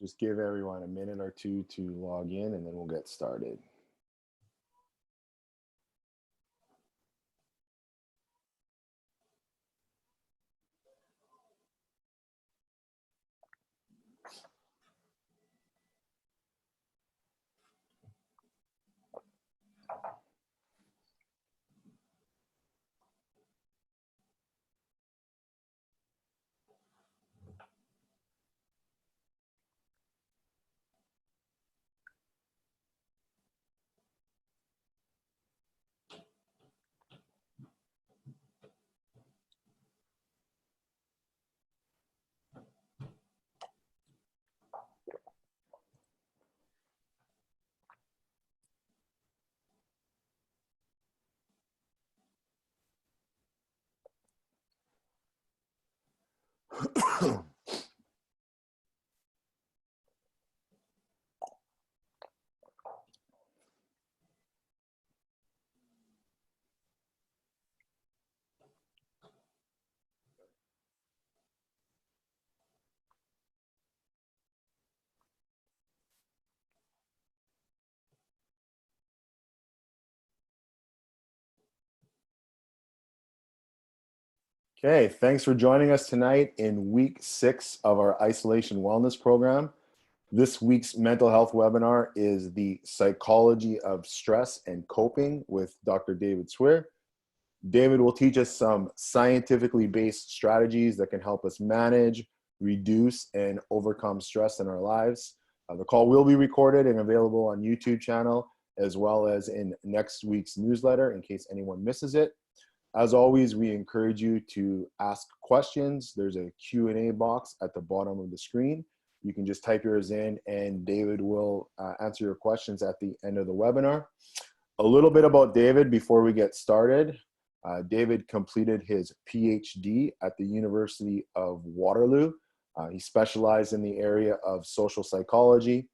Just give everyone a minute or two to log in and then we'll get started. Okay, thanks for joining us tonight in week 6 of our isolation wellness program. This week's mental health webinar is the Psychology of Stress and Coping with Dr. David Cwir. David will teach us some scientifically based strategies that can help us manage, reduce, and overcome stress in our lives. The call will be recorded and available on YouTube channel, as well as in next week's newsletter in case anyone misses it. As always, we encourage you to ask questions. There's a Q&A box at the bottom of the screen. You can just type yours in and David will answer your questions at the end of the webinar. A little bit about David before we get started. David completed his PhD at the University of Waterloo. He specialized in the area of social psychology.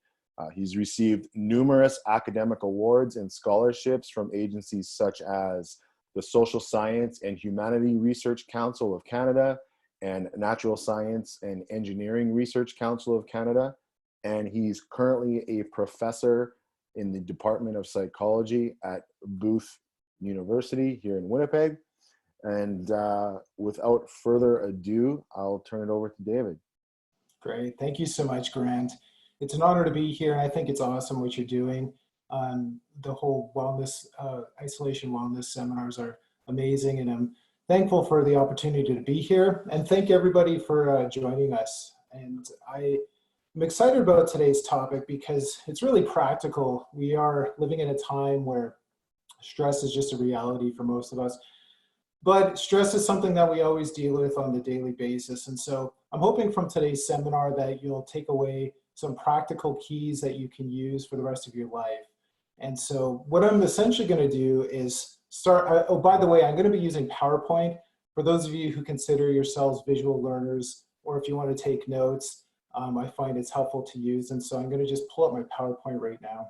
He's received numerous academic awards and scholarships from agencies such as the Social Science and Humanity Research Council of Canada and Natural Science and Engineering Research Council of Canada. And he's currently a professor in the Department of Psychology at Booth University here in Winnipeg. And without further ado, I'll turn it over to David. Great. Thank you so much, Grant. It's an honor to be here, and I think it's awesome what you're doing. The whole wellness, isolation wellness seminars are amazing, and I'm thankful for the opportunity to be here, and thank everybody for joining us. And I'm excited about today's topic because it's really practical. We are living in a time where stress is just a reality for most of us, but stress is something that we always deal with on the daily basis. And so I'm hoping from today's seminar that you'll take away some practical keys that you can use for the rest of your life. And so what I'm essentially going to do is start, oh, by the way, I'm going to be using PowerPoint. For those of you who consider yourselves visual learners, or if you want to take notes, I find it's helpful to use. And so I'm going to just pull up my PowerPoint right now.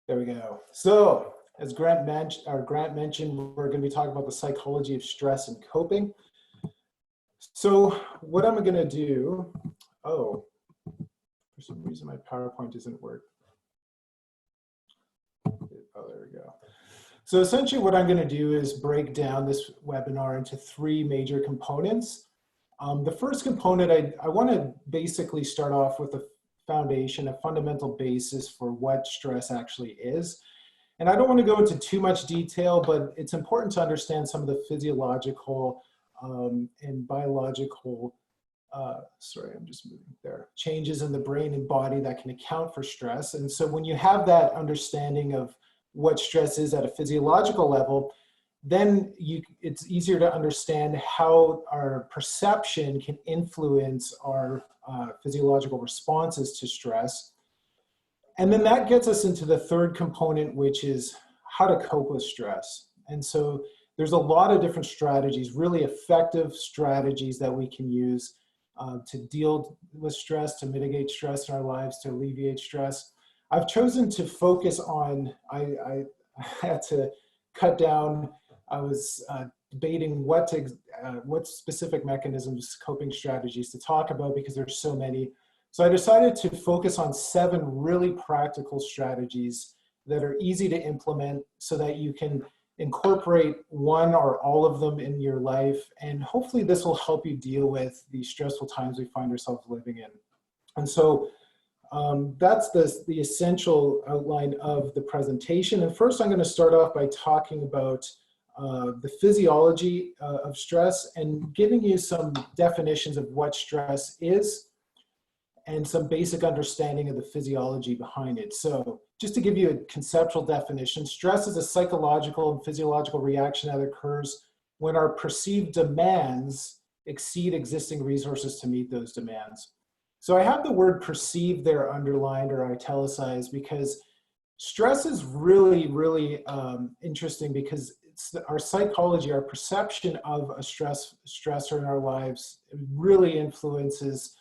There we go. So as Grant mentioned, we're going to be talking about the psychology of stress and coping. So what I'm going to do, for some reason my PowerPoint doesn't work. Oh, there we go. So essentially what I'm going to do is break down this webinar into 3 major components. The first component, I want to basically start off with a foundation, a fundamental basis for what stress actually is. And I don't want to go into too much detail, but it's important to understand some of the physiological and biological, sorry, I'm just moving there, changes in the brain and body that can account for stress. And so when you have that understanding of what stress is at a physiological level, then it's easier to understand how our perception can influence our physiological responses to stress. And then that gets us into the third component, which is how to cope with stress. And so there's a lot of different strategies, really effective strategies that we can use to deal with stress, to mitigate stress in our lives, to alleviate stress. I've chosen to focus on, I had to cut down, I was debating what specific mechanisms, coping strategies to talk about because there's so many. So I decided to focus on 7 really practical strategies that are easy to implement so that you can incorporate one or all of them in your life. And hopefully this will help you deal with the stressful times we find ourselves living in. And so that's the essential outline of the presentation. And first I'm going to start off by talking about the physiology of stress and giving you some definitions of what stress is and some basic understanding of the physiology behind it. So just to give you a conceptual definition, stress is a psychological and physiological reaction that occurs when our perceived demands exceed existing resources to meet those demands. So I have the word perceived there underlined or italicized because stress is really, really interesting because it's our psychology, our perception of a stressor in our lives really influences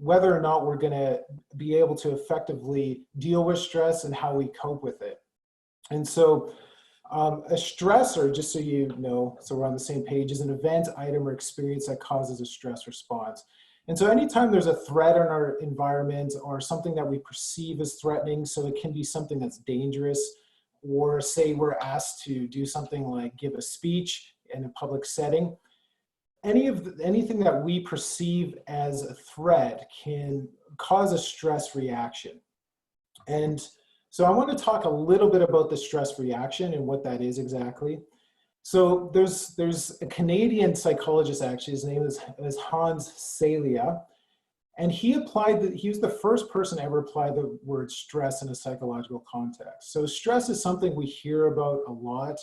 whether or not we're going to be able to effectively deal with stress and how we cope with it. And so a stressor, just so you know, so we're on the same page, is an event, item, or experience that causes a stress response. And so anytime there's a threat in our environment or something that we perceive as threatening, so it can be something that's dangerous, or say we're asked to do something like give a speech in a public setting, anything that we perceive as a threat can cause a stress reaction. And so I want to talk a little bit about the stress reaction and what that is exactly. So there's a Canadian psychologist, actually, his name is Hans Selye, and he was the first person to ever apply the word stress in a psychological context. So stress is something we hear about a lot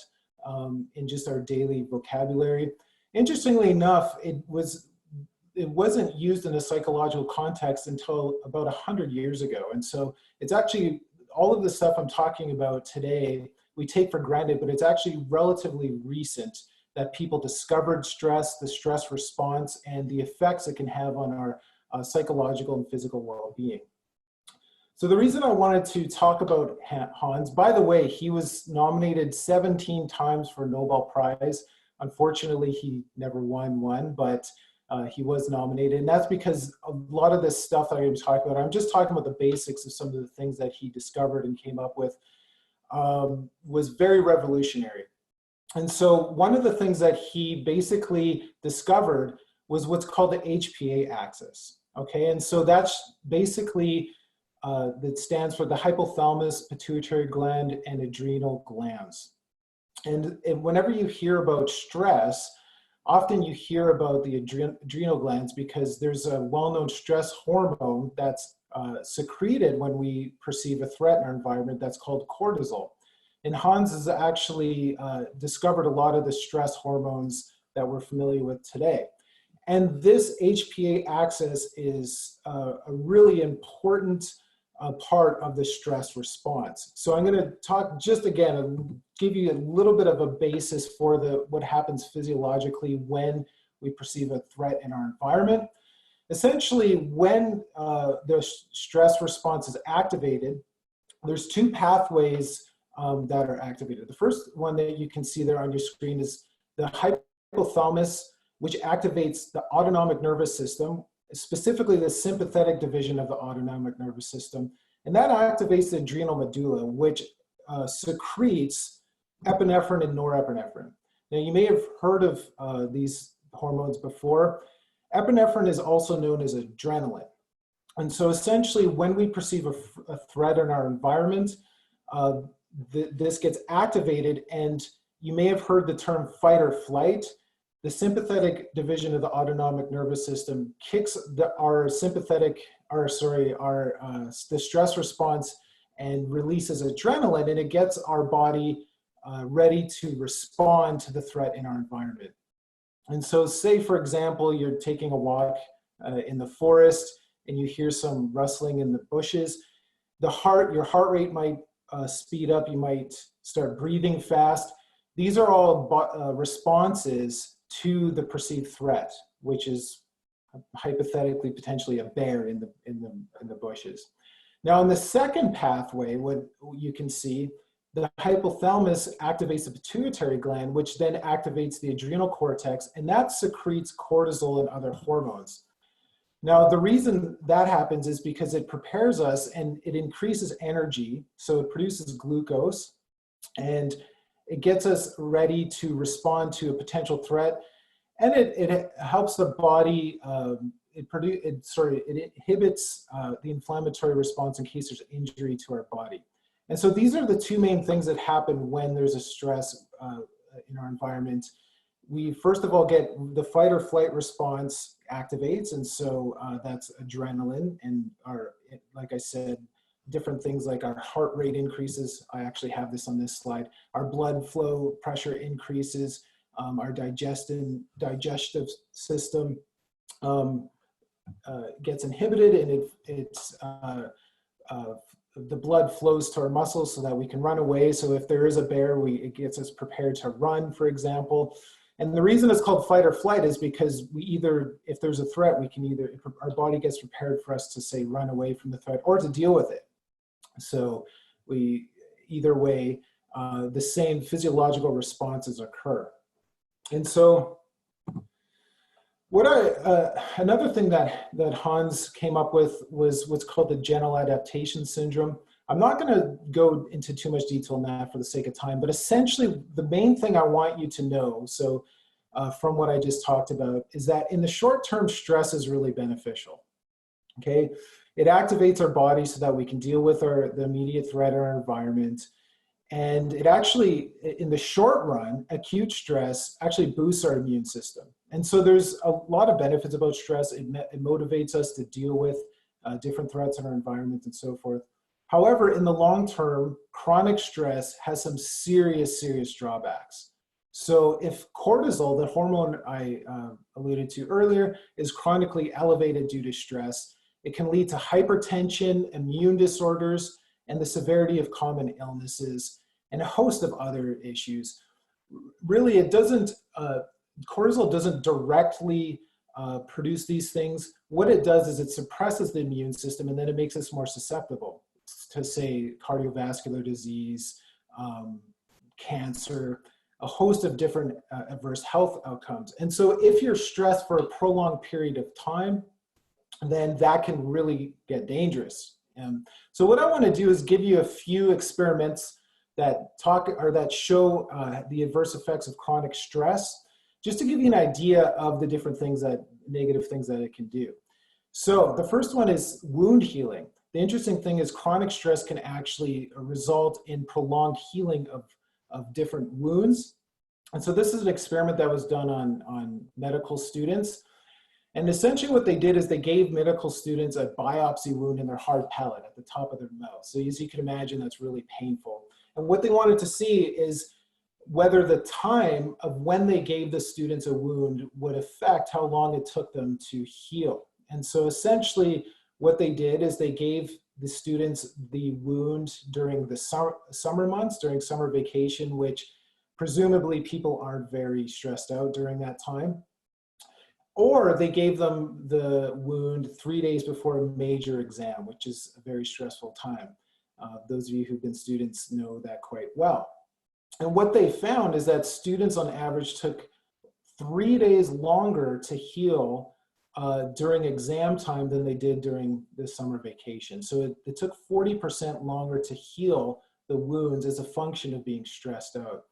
in just our daily vocabulary. Interestingly enough, it wasn't used in a psychological context until about 100 years ago. And so it's actually, all of the stuff I'm talking about today, we take for granted, but it's actually relatively recent that people discovered stress, the stress response, and the effects it can have on our psychological and physical well-being. So the reason I wanted to talk about Hans, by the way, he was nominated 17 times for a Nobel Prize. Unfortunately, he never won one, but he was nominated. And that's because a lot of this stuff that I'm talking about, I'm just talking about the basics of some of the things that he discovered and came up with, was very revolutionary. And so one of the things that he basically discovered was what's called the HPA axis. Okay, and so that's basically, that stands for the hypothalamus, pituitary gland, and adrenal glands. And whenever you hear about stress, often you hear about the adrenal glands because there's a well-known stress hormone that's secreted when we perceive a threat in our environment that's called cortisol. And Hans has actually discovered a lot of the stress hormones that we're familiar with today. And this HPA axis is a really important part of the stress response. So I'm going to talk just again, give you a little bit of a basis for what happens physiologically when we perceive a threat in our environment. Essentially, when the stress response is activated, there's 2 pathways that are activated. The first one that you can see there on your screen is the hypothalamus, which activates the autonomic nervous system, specifically the sympathetic division of the autonomic nervous system. And that activates the adrenal medulla, which secretes epinephrine and norepinephrine. Now, you may have heard of these hormones before. Epinephrine is also known as adrenaline. And so essentially, when we perceive a threat in our environment, this gets activated, and you may have heard the term fight or flight. The sympathetic division of the autonomic nervous system kicks the stress response and releases adrenaline, and it gets our body ready to respond to the threat in our environment. And so say, for example, you're taking a walk in the forest and you hear some rustling in the bushes. Your heart rate might speed up, you might start breathing fast. These are all responses to the perceived threat, which is hypothetically potentially a bear in the bushes. Now, in the second pathway, what you can see, the hypothalamus activates the pituitary gland, which then activates the adrenal cortex, and that secretes cortisol and other hormones. Now, the reason that happens is because it prepares us and it increases energy. So it produces glucose and it gets us ready to respond to a potential threat. And it helps the body, it inhibits the inflammatory response in case there's injury to our body. And so these are the two main things that happen when there's a stress in our environment. We first of all get the fight or flight response activates, and so that's adrenaline, and like I said, different things like our heart rate increases. I actually have this on this slide. Our blood flow pressure increases, our digestive system gets inhibited, and the blood flows to our muscles so that we can run away. So if there is a bear, it gets us prepared to run, for example. And the reason it's called fight or flight is because if there's a threat, our body gets prepared for us to say run away from the threat or to deal with it. So either way, the same physiological responses occur. And so another thing that Hans came up with was what's called the general adaptation syndrome. I'm not going to go into too much detail on that for the sake of time, but essentially the main thing I want you to know, so from what I just talked about, is that in the short term, stress is really beneficial. Okay, it activates our body so that we can deal with the immediate threat in our environment. And it actually, in the short run, acute stress actually boosts our immune system. And so there's a lot of benefits about stress. It motivates us to deal with different threats in our environment and so forth. However, in the long term, chronic stress has some serious drawbacks. So if cortisol, the hormone I alluded to earlier, is chronically elevated due to stress, it can lead to hypertension, immune disorders, and the severity of common illnesses, and a host of other issues. Really, cortisol doesn't directly produce these things. What it does is it suppresses the immune system, and then it makes us more susceptible to, say, cardiovascular disease, cancer, a host of different adverse health outcomes. And so if you're stressed for a prolonged period of time, then that can really get dangerous. So what I want to do is give you a few experiments that show the adverse effects of chronic stress, just to give you an idea of the different negative things that it can do. So the first one is wound healing. The interesting thing is chronic stress can actually result in prolonged healing of different wounds. And so this is an experiment that was done on medical students. And essentially what they did is they gave medical students a biopsy wound in their hard palate at the top of their mouth. So as you can imagine, that's really painful. And what they wanted to see is whether the time of when they gave the students a wound would affect how long it took them to heal. And so essentially what they did is they gave the students the wound during the summer months, during summer vacation, which presumably people aren't very stressed out during that time. Or they gave them the wound 3 days before a major exam, which is a very stressful time. Those of you who've been students know that quite well. And what they found is that students on average took 3 days longer to heal during exam time than they did during the summer vacation. So it took 40% longer to heal the wounds as a function of being stressed out.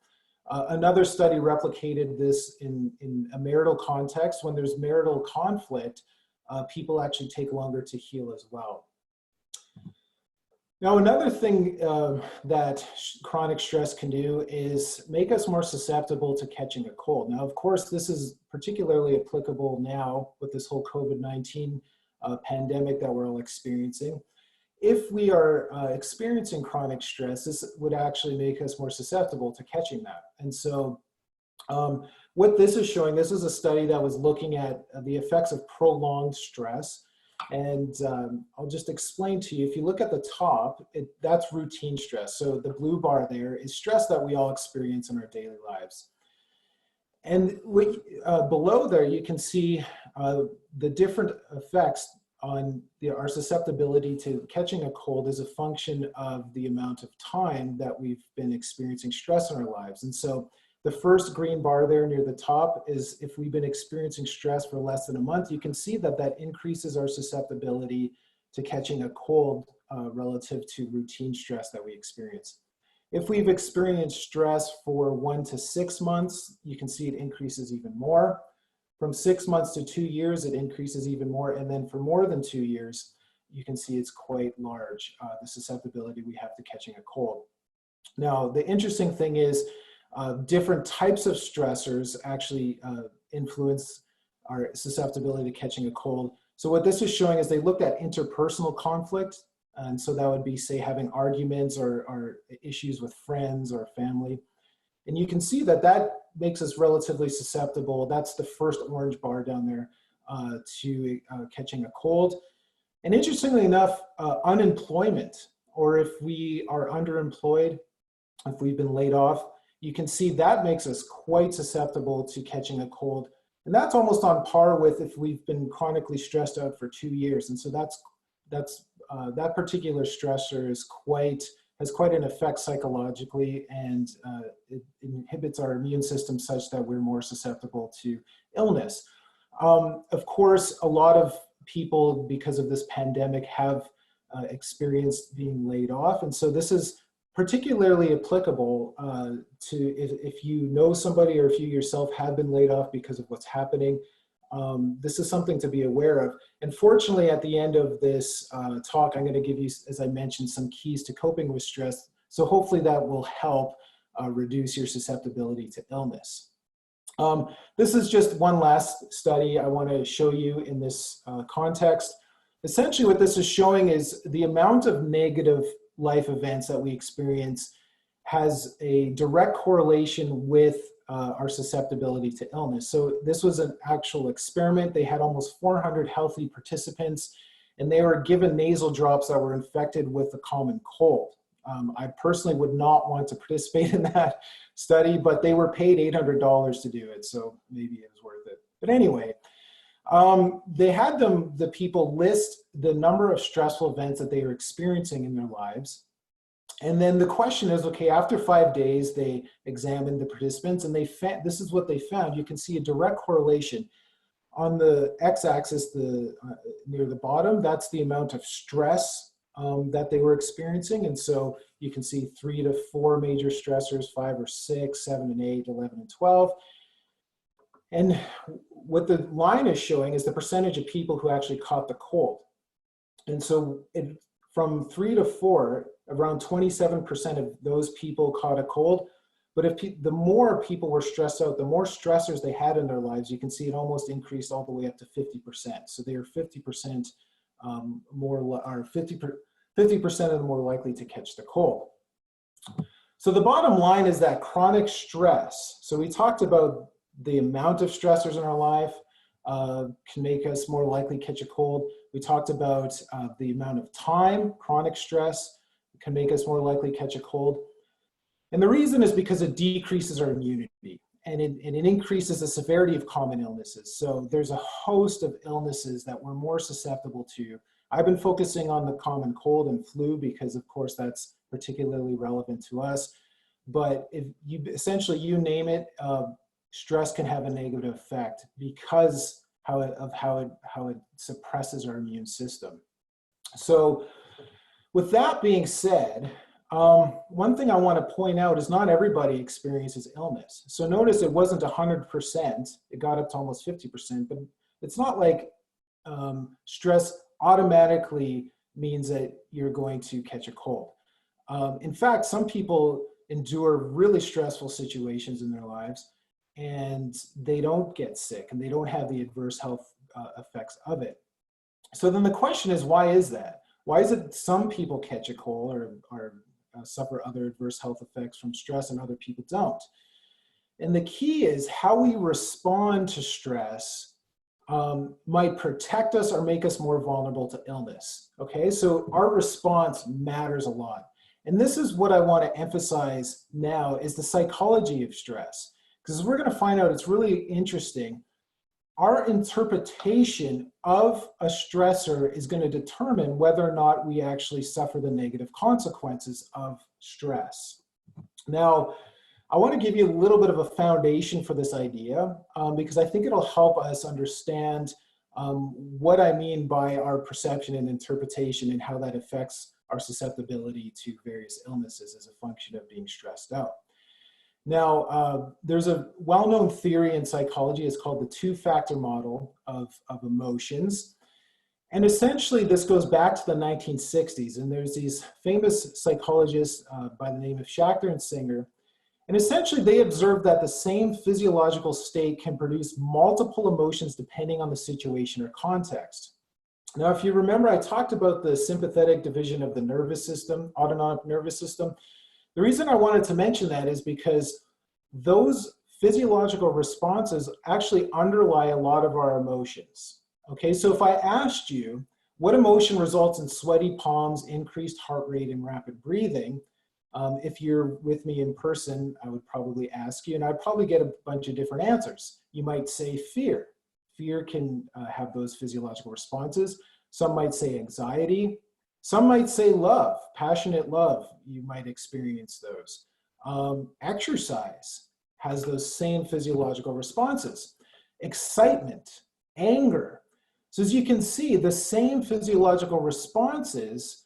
Another study replicated this in a marital context. When there's marital conflict, people actually take longer to heal as well. Now, another thing that chronic stress can do is make us more susceptible to catching a cold. Now, of course, this is particularly applicable now with this whole COVID-19 pandemic that we're all experiencing. If we are experiencing chronic stress, this would actually make us more susceptible to catching that. And so what this is showing, this is a study that was looking at the effects of prolonged stress. And I'll just explain to you, if you look at the top, that's routine stress. So the blue bar there is stress that we all experience in our daily lives. And below there, you can see the different effects our susceptibility to catching a cold is a function of the amount of time that we've been experiencing stress in our lives. And so the first green bar there near the top is if we've been experiencing stress for less than a month, you can see that that increases our susceptibility to catching a cold relative to routine stress that we experience. If we've experienced stress for 1 to 6 months, you can see it increases even more. From 6 months to 2 years, it increases even more. And then for more than 2 years, you can see it's quite large, the susceptibility we have to catching a cold. Now, the interesting thing is different types of stressors actually influence our susceptibility to catching a cold. So what this is showing is they looked at interpersonal conflict. And so that would be, say, having arguments or issues with friends or family. And you can see that that makes us relatively susceptible. That's the first orange bar down there to catching a cold. And interestingly enough, unemployment, or if we are underemployed, if we've been laid off, you can see that makes us quite susceptible to catching a cold. And that's almost on par with if we've been chronically stressed out for 2 years. And so that particular stressor has quite an effect psychologically, and it inhibits our immune system such that we're more susceptible to illness. Of course, a lot of people, because of this pandemic, have experienced being laid off. And so this is particularly applicable to if you know somebody or if you yourself have been laid off because of what's happening. This is something to be aware of. And fortunately, at the end of this talk, I'm going to give you, as I mentioned, some keys to coping with stress. So hopefully that will help reduce your susceptibility to illness. This is just one last study I want to show you in this context. Essentially, what this is showing is the amount of negative life events that we experience has a direct correlation with our susceptibility to illness. So this was an actual experiment. They had almost 400 healthy participants, and they were given nasal drops that were infected with a common cold. I personally would not want to participate in that study, but they were paid $800 to do it, so maybe it was worth it. But anyway, they had the people list the number of stressful events that they were experiencing in their lives. And then the question is, okay, after 5 days, they examined the participants, and this is what they found. You can see a direct correlation. On the x-axis, near the bottom, that's the amount of stress that they were experiencing. And so you can see 3 to 4 major stressors, 5 or 6, 7 and 8, 11 and 12. And what the line is showing is the percentage of people who actually caught the cold. And so from 3 to 4, around 27% of those people caught a cold. But the more people were stressed out, the more stressors they had in their lives, you can see it almost increased all the way up to 50%. So they are 50% more, or 50% of them more likely to catch the cold. So the bottom line is that chronic stress. So we talked about the amount of stressors in our life can make us more likely to catch a cold. We talked about the amount of time. Chronic stress can make us more likely to catch a cold. And the reason is because it decreases our immunity, and it increases the severity of common illnesses. So there's a host of illnesses that we're more susceptible to. I've been focusing on the common cold and flu because, of course, that's particularly relevant to us. But if you name it, stress can have a negative effect because how it suppresses our immune system. So with that being said, one thing I want to point out is not everybody experiences illness. So notice it wasn't 100%, it got up to almost 50%, but it's not like stress automatically means that you're going to catch a cold. In fact, some people endure really stressful situations in their lives and they don't get sick and they don't have the adverse health effects of it. So then the question is, why is that? Why is it some people catch a cold or suffer other adverse health effects from stress and other people don't? And the key is how we respond to stress might protect us or make us more vulnerable to illness. Okay, so our response matters a lot. And this is what I want to emphasize now is the psychology of stress. Because we're going to find out, it's really interesting. our interpretation of a stressor is going to determine whether or not we actually suffer the negative consequences of stress. Now, I want to give you a little bit of a foundation for this idea because I think it'll help us understand what I mean by our perception and interpretation and how that affects our susceptibility to various illnesses as a function of being stressed out. Now, there's a well-known theory in psychology. It's called the two-factor model of emotions. And essentially, this goes back to the 1960s. And there's these famous psychologists by the name of Schachter and Singer. And essentially, they observed that the same physiological state can produce multiple emotions depending on the situation or context. Now, if you remember, I talked about the sympathetic division of the nervous system, autonomic nervous system. The reason I wanted to mention that is because those physiological responses actually underlie a lot of our emotions. Okay, so if I asked you what emotion results in sweaty palms, increased heart rate, and rapid breathing, if you're with me in person, I would probably ask you, and I'd probably get a bunch of different answers. You might say fear. Fear can have those physiological responses. Some might say anxiety. Some might say love, passionate love. You might experience those. Exercise has those same physiological responses. Excitement, anger. So as you can see, the same physiological responses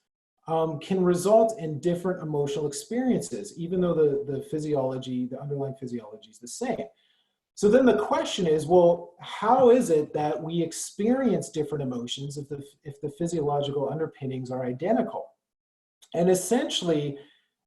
can result in different emotional experiences, even though the physiology, the underlying physiology is the same. So then the question is, well, how is it that we experience different emotions if the physiological underpinnings are identical? And essentially,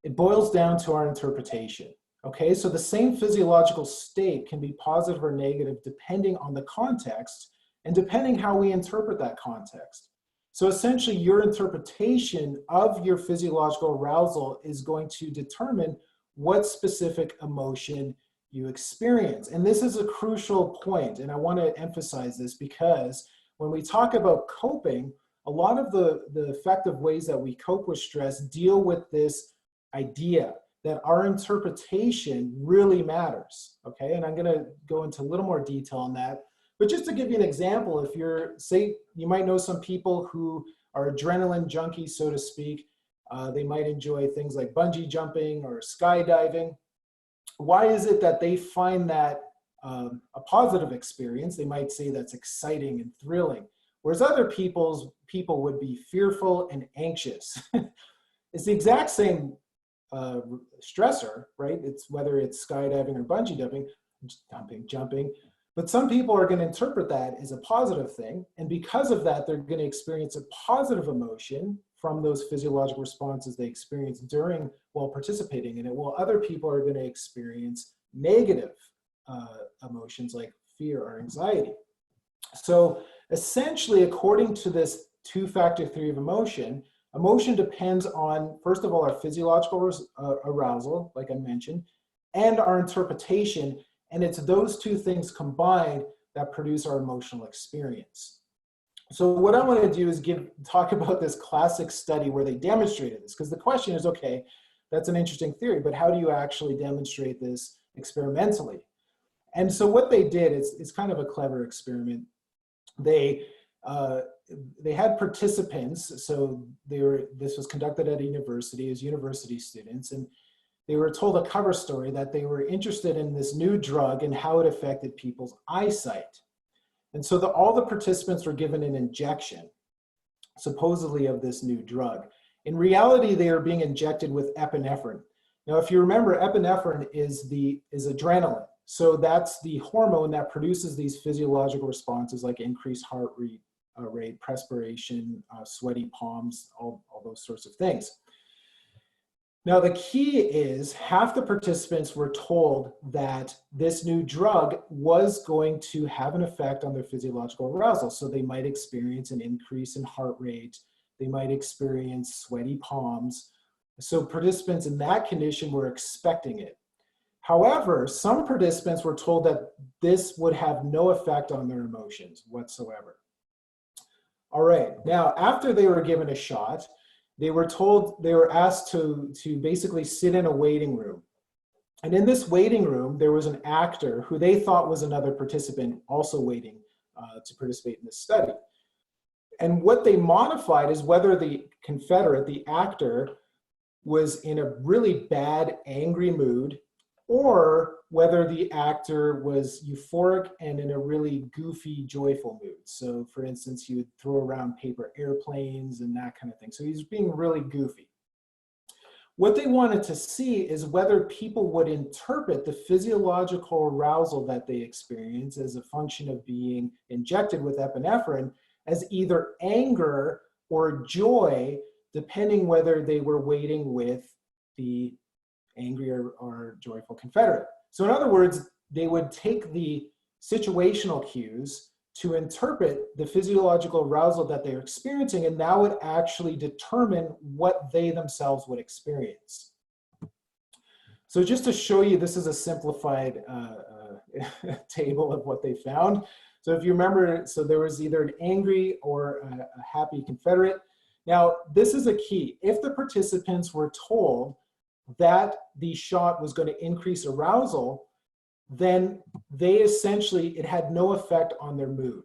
it boils down to our interpretation. Okay, so the same physiological state can be positive or negative depending on the context and depending how we interpret that context. So essentially, your interpretation of your physiological arousal is going to determine what specific emotion you experience. And this is a crucial point, and I want to emphasize this because when we talk about coping, a lot of the effective ways that we cope with stress deal with this idea that our interpretation really matters, okay? And I'm gonna go into a little more detail on that. But just to give you an example, if you're, say, you might know some people who are adrenaline junkies, so to speak. They might enjoy things like bungee jumping or skydiving. Why is it that they find that a positive experience? They might say that's exciting and thrilling, whereas other people would be fearful and anxious. It's the exact same stressor, right? It's whether it's skydiving or bungee jumping, but some people are going to interpret that as a positive thing, and because of that, they're going to experience a positive emotion from those physiological responses they experience while participating in it, while other people are going to experience negative emotions like fear or anxiety. So essentially, according to this two-factor theory of emotion, emotion depends on, first of all, our physiological arousal, like I mentioned, and our interpretation, and it's those two things combined that produce our emotional experience. So what I want to do is talk about this classic study where they demonstrated this, because the question is, okay, that's an interesting theory, but how do you actually demonstrate this experimentally? And so what they did, it's kind of a clever experiment. They had participants, so this was conducted at a university as university students, and they were told a cover story that they were interested in this new drug and how it affected people's eyesight. And so all the participants were given an injection, supposedly of this new drug. In reality, they are being injected with epinephrine. Now, if you remember, epinephrine is adrenaline. So that's the hormone that produces these physiological responses like increased heart rate, perspiration, sweaty palms, all those sorts of things. Now, the key is half the participants were told that this new drug was going to have an effect on their physiological arousal. So they might experience an increase in heart rate. They might experience sweaty palms. So participants in that condition were expecting it. However, some participants were told that this would have no effect on their emotions whatsoever. All right, now after they were given a shot, they were asked to basically sit in a waiting room. And in this waiting room, there was an actor who they thought was another participant also waiting to participate in this study. And what they modified is whether the confederate, the actor, was in a really bad, angry mood, or whether the actor was euphoric and in a really goofy, joyful mood. So for instance, he would throw around paper airplanes and that kind of thing. So he's being really goofy. What they wanted to see is whether people would interpret the physiological arousal that they experience as a function of being injected with epinephrine as either anger or joy, depending whether they were waiting with the angry or joyful confederate. So in other words, they would take the situational cues to interpret the physiological arousal that they're experiencing, and that would actually determine what they themselves would experience. So just to show you, this is a simplified table of what they found. So if you remember, so there was either an angry or a happy confederate. Now, this is a key. If the participants were told that the shot was going to increase arousal, then they essentially, it had no effect on their mood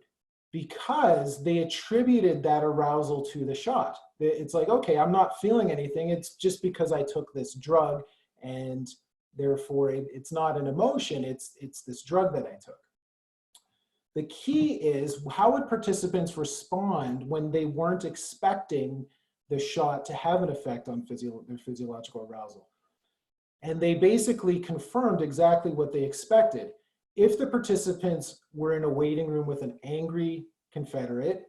because they attributed that arousal to the shot. It's like, okay, I'm not feeling anything. It's just because I took this drug, and therefore it's not an emotion. It's this drug that I took. The key is, how would participants respond when they weren't expecting the shot to have an effect on their physiological arousal? And they basically confirmed exactly what they expected. If the participants were in a waiting room with an angry confederate,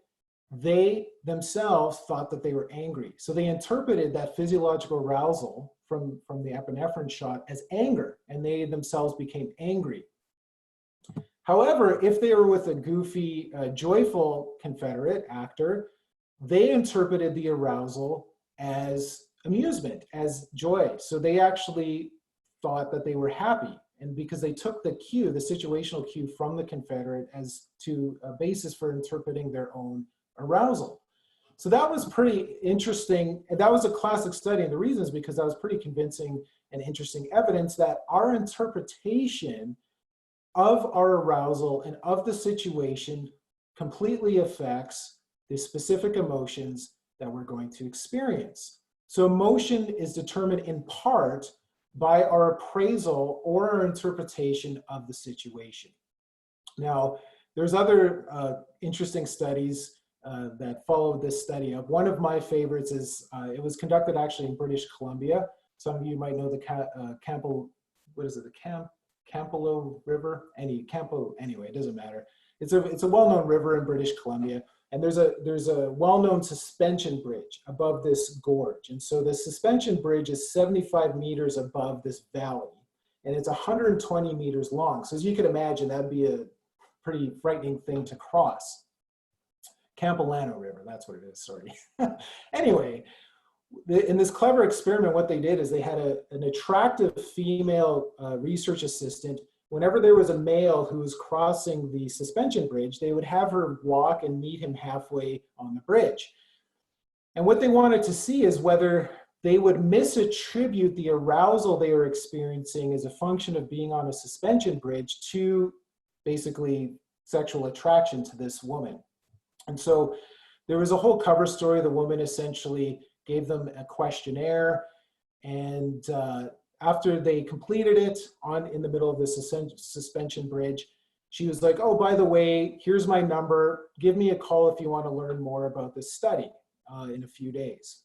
they themselves thought that they were angry. So they interpreted that physiological arousal from the epinephrine shot as anger, and they themselves became angry. However, if they were with a goofy, joyful confederate actor, they interpreted the arousal as amusement, as joy. So they actually thought that they were happy. And because they took the cue, the situational cue from the confederate as to a basis for interpreting their own arousal. So that was pretty interesting. And that was a classic study. And the reason is because that was pretty convincing and interesting evidence that our interpretation of our arousal and of the situation completely affects the specific emotions that we're going to experience. So emotion is determined in part by our appraisal or our interpretation of the situation. Now, there's other interesting studies that followed this study up. One of my favorites is, it was conducted actually in British Columbia. Some of you might know the Campolo River, anyway, it doesn't matter. It's a well-known river in British Columbia, and there's a well-known suspension bridge above this gorge. And so the suspension bridge is 75 meters above this valley, and it's 120 meters long. So as you can imagine, that'd be a pretty frightening thing to cross. Campolano River, that's what it is, sorry. Anyway, in this clever experiment, what they did is they had an attractive female research assistant. Whenever there was a male who was crossing the suspension bridge, they would have her walk and meet him halfway on the bridge. And what they wanted to see is whether they would misattribute the arousal they were experiencing as a function of being on a suspension bridge to basically sexual attraction to this woman. And so there was a whole cover story. The woman essentially gave them a questionnaire, and after they completed it in the middle of the suspension bridge, she was like, oh, by the way, here's my number. Give me a call if you want to learn more about this study in a few days.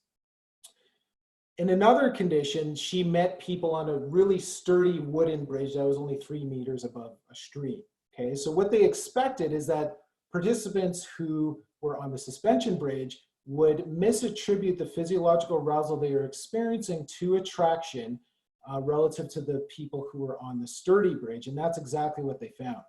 In another condition, she met people on a really sturdy wooden bridge that was only 3 meters above a stream. Okay, so what they expected is that participants who were on the suspension bridge would misattribute the physiological arousal they were experiencing to attraction relative to the people who were on the sturdy bridge. And that's exactly what they found.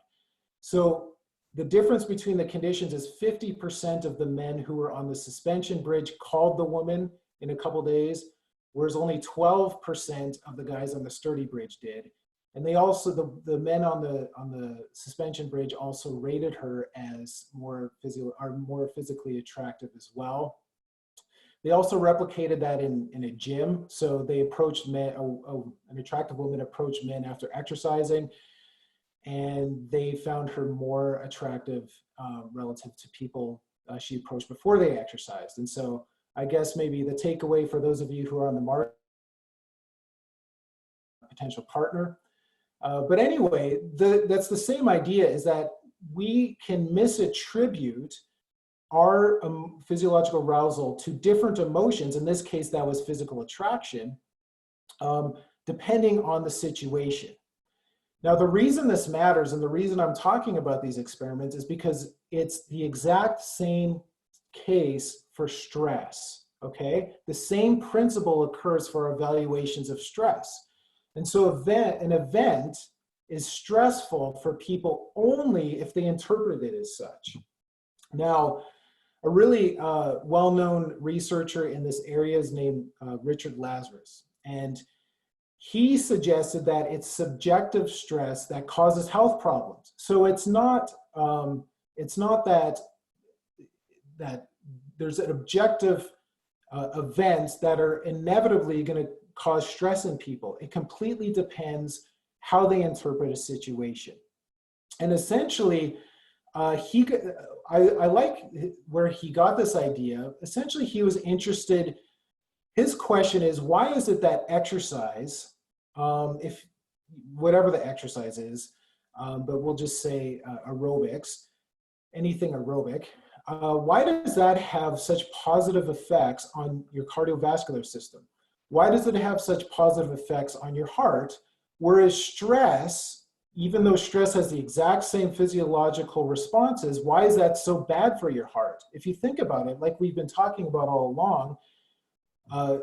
So the difference between the conditions is 50% of the men who were on the suspension bridge called the woman in a couple days, whereas only 12% of the guys on the sturdy bridge did. And they also, the men on the suspension bridge also rated her as more physically attractive as well. They also replicated that in a gym. So they approached men, an attractive woman approached men after exercising. and they found her more attractive relative to people she approached before they exercised. And so I guess maybe the takeaway for those of you who are on the market, potential partner. But anyway, that's the same idea, is that we can misattribute our physiological arousal to different emotions. In this case, that was physical attraction, depending on the situation. Now, the reason this matters and the reason I'm talking about these experiments is because it's the exact same case for stress, okay? The same principle occurs for evaluations of stress. And so an event is stressful for people only if they interpret it as such. Now, a really well-known researcher in this area is named Richard Lazarus. And he suggested that it's subjective stress that causes health problems. So it's not that there's an objective events that are inevitably going to cause stress in people. It completely depends how they interpret a situation. And essentially, I like where he got this idea. Essentially, he was interested. His question is, why is it that exercise, if whatever the exercise is, but we'll just say aerobics, anything aerobic, why does that have such positive effects on your cardiovascular system? Why does it have such positive effects on your heart? Whereas stress, even though stress has the exact same physiological responses, why is that so bad for your heart? If you think about it, like we've been talking about all along,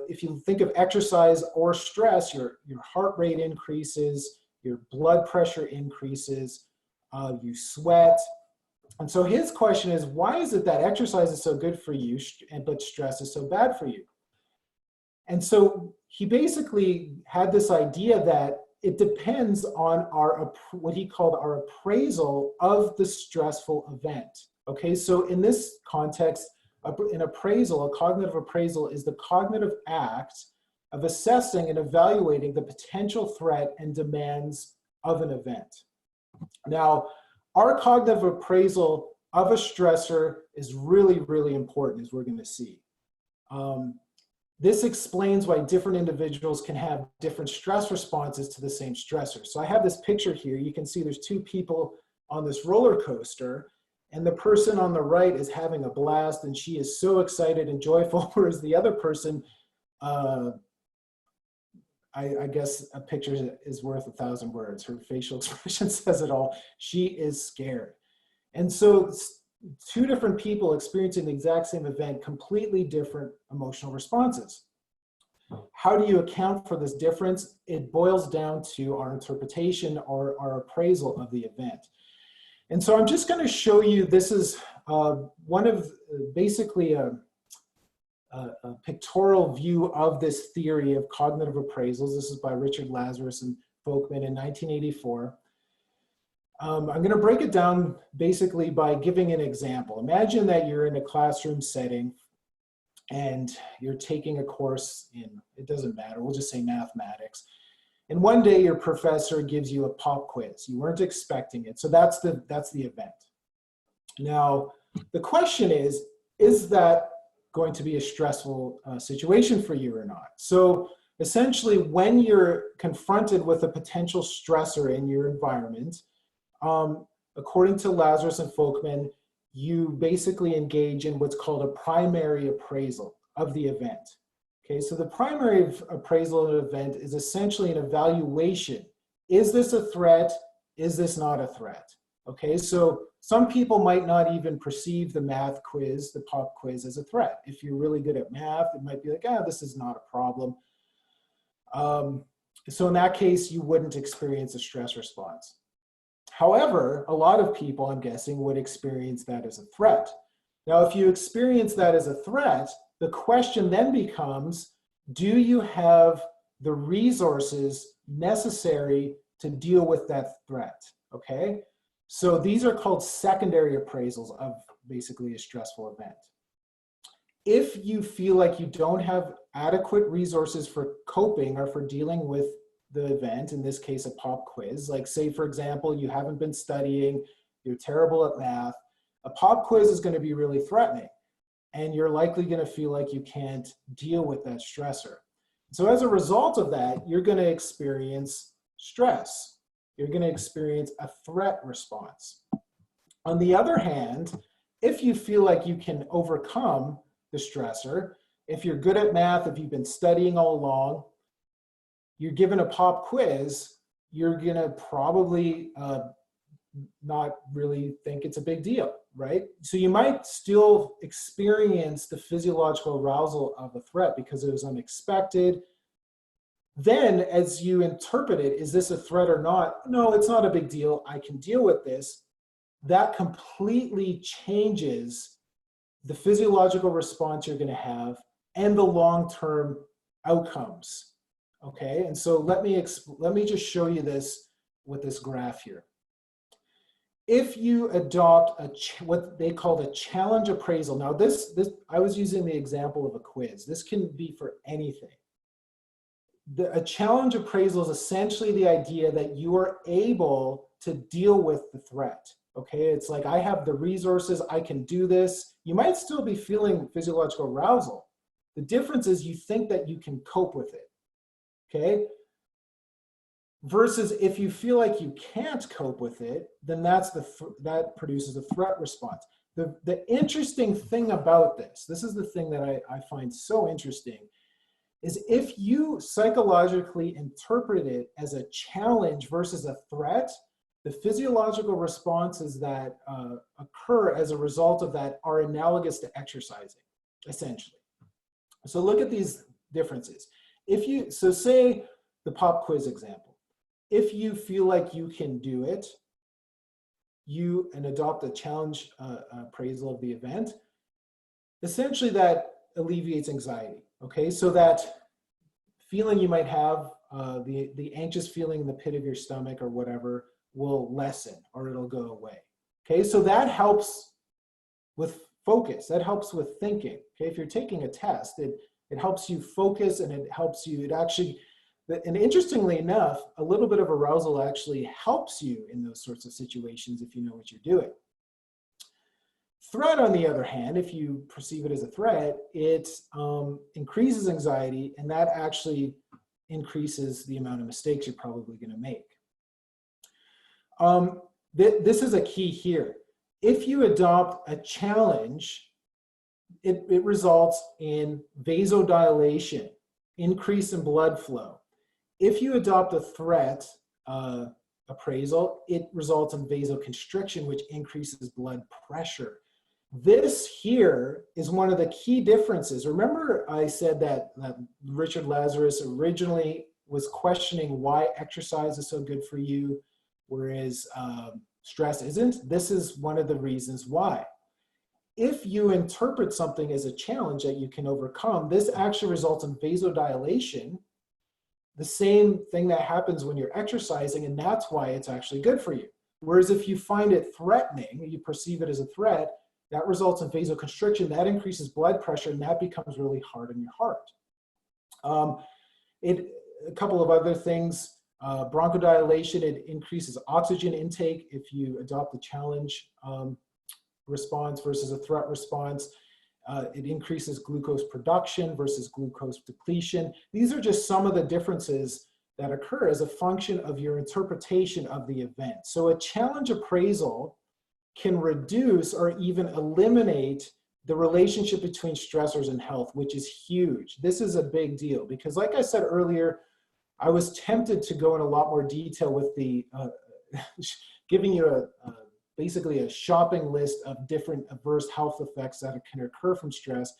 if you think of exercise or stress, your heart rate increases, your blood pressure increases, you sweat. And so his question is, why is it that exercise is so good for you, but stress is so bad for you? And so he basically had this idea that it depends on what he called our appraisal of the stressful event. Okay, so in this context, an appraisal, a cognitive appraisal, is the cognitive act of assessing and evaluating the potential threat and demands of an event. Now, our cognitive appraisal of a stressor is really, really important, as we're going to see. This explains why different individuals can have different stress responses to the same stressor. So I have this picture here. You can see there's two people on this roller coaster, and the person on the right is having a blast, and she is so excited and joyful, whereas the other person, I guess a picture is worth 1,000 words. Her facial expression says it all. She is scared. And so two different people experiencing the exact same event, completely different emotional responses. How do you account for this difference? It boils down to our interpretation or our appraisal of the event. And so I'm just going to show you, this is one of basically a pictorial view of this theory of cognitive appraisals. This is by Richard Lazarus and Folkman in 1984. I'm going to break it down basically by giving an example. Imagine that you're in a classroom setting and you're taking a course in, it doesn't matter, we'll just say mathematics. And one day your professor gives you a pop quiz. You weren't expecting it. So that's the event. Now, the question is that going to be a stressful situation for you or not? So essentially, when you're confronted with a potential stressor in your environment, according to Lazarus and Folkman, you basically engage in what's called a primary appraisal of the event. Okay, so the primary appraisal of an event is essentially an evaluation. Is this a threat? Is this not a threat? Okay, so some people might not even perceive the math quiz, the pop quiz, as a threat. If you're really good at math, it might be like, this is not a problem. So in that case, you wouldn't experience a stress response. However, a lot of people, I'm guessing, would experience that as a threat. Now, if you experience that as a threat, the question then becomes, do you have the resources necessary to deal with that threat? Okay, so these are called secondary appraisals of basically a stressful event. If you feel like you don't have adequate resources for coping or for dealing with the event, in this case, a pop quiz. Like say, for example, you haven't been studying, you're terrible at math. A pop quiz is going to be really threatening, and you're likely going to feel like you can't deal with that stressor. So as a result of that, you're going to experience stress. You're going to experience a threat response. On the other hand, if you feel like you can overcome the stressor, if you're good at math, if you've been studying all along, you're given a pop quiz, you're going to probably not really think it's a big deal, right? So you might still experience the physiological arousal of a threat because it was unexpected. Then as you interpret it, is this a threat or not? No, it's not a big deal. I can deal with this. That completely changes the physiological response you're going to have and the long-term outcomes. Okay, and so let me just show you this with this graph here. If you adopt what they call the challenge appraisal, now this I was using the example of a quiz. This can be for anything. A challenge appraisal is essentially the idea that you are able to deal with the threat. Okay, it's like I have the resources, I can do this. You might still be feeling physiological arousal. The difference is you think that you can cope with it. Okay, versus if you feel like you can't cope with it, then that produces a threat response. The interesting thing about this is the thing that I find so interesting, is if you psychologically interpret it as a challenge versus a threat, the physiological responses that occur as a result of that are analogous to exercising, essentially. So look at these differences. So say the pop quiz example. If you feel like you can do it, and adopt a challenge appraisal of the event, essentially that alleviates anxiety. Okay, so that feeling you might have, the anxious feeling in the pit of your stomach or whatever, will lessen or it'll go away. Okay, so that helps with focus, that helps with thinking. Okay, if you're taking a test, it helps you focus, and and interestingly enough, a little bit of arousal actually helps you in those sorts of situations if you know what you're doing. Threat, on the other hand, if you perceive it as a threat, it increases anxiety, and that actually increases the amount of mistakes you're probably going to make. This is a key here. If you adopt a challenge, it results in vasodilation, increase in blood flow. If you adopt a threat appraisal, it results in vasoconstriction, which increases blood pressure. This here is one of the key differences. Remember I said that Richard Lazarus originally was questioning why exercise is so good for you, whereas stress isn't? This is one of the reasons why. If you interpret something as a challenge that you can overcome, this actually results in vasodilation, the same thing that happens when you're exercising, and that's why it's actually good for you. Whereas if you find it threatening, you perceive it as a threat, that results in vasoconstriction, that increases blood pressure, and that becomes really hard on your heart. A couple of other things, bronchodilation, it increases oxygen intake if you adopt the challenge response versus a threat response. It increases glucose production versus glucose depletion. These are just some of the differences that occur as a function of your interpretation of the event. So a challenge appraisal can reduce or even eliminate the relationship between stressors and health, which is huge. This is a big deal because, like I said earlier, I was tempted to go in a lot more detail with the giving you basically a shopping list of different adverse health effects that can occur from stress.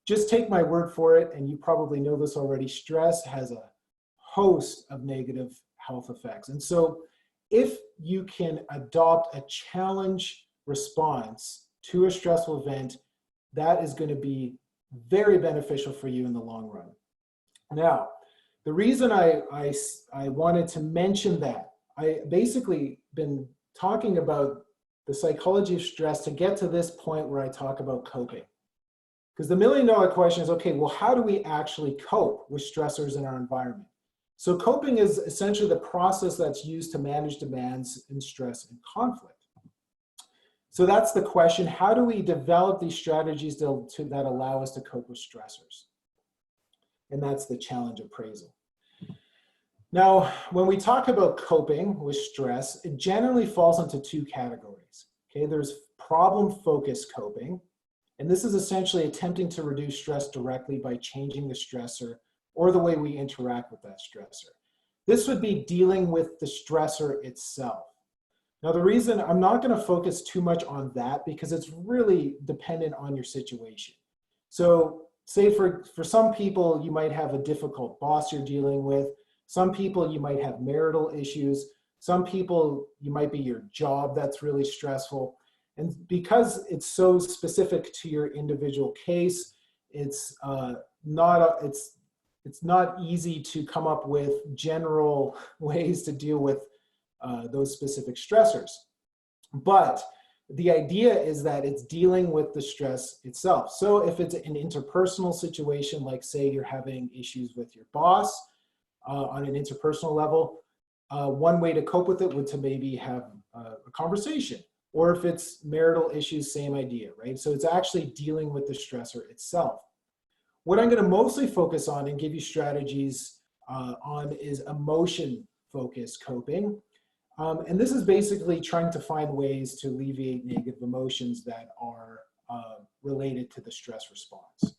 Just take my word for it, and you probably know this already. Stress has a host of negative health effects. And so if you can adopt a challenge response to a stressful event, that is going to be very beneficial for you in the long run. Now, the reason I wanted to mention that, I basically been talking about the psychology of stress to get to this point where I talk about coping. Because the $1 million question is, okay, well, how do we actually cope with stressors in our environment? So coping is essentially the process that's used to manage demands and stress and conflict. So that's the question. How do we develop these strategies that allow us to cope with stressors? And that's the challenge appraisal. Now, when we talk about coping with stress, it generally falls into two categories. Okay, there's problem-focused coping, and this is essentially attempting to reduce stress directly by changing the stressor or the way we interact with that stressor. This would be dealing with the stressor itself. Now, the reason I'm not going to focus too much on that because it's really dependent on your situation. So say for some people, you might have a difficult boss you're dealing with. Some people, you might have marital issues. Some people, you might be your job that's really stressful. And because it's so specific to your individual case, it's not easy to come up with general ways to deal with those specific stressors. But the idea is that it's dealing with the stress itself. So if it's an interpersonal situation, like say you're having issues with your boss on an interpersonal level, one way to cope with it would to maybe have a conversation. Or if it's marital issues, same idea, right? So it's actually dealing with the stressor itself. What I'm going to mostly focus on and give you strategies on is emotion-focused coping. And this is basically trying to find ways to alleviate negative emotions that are related to the stress response.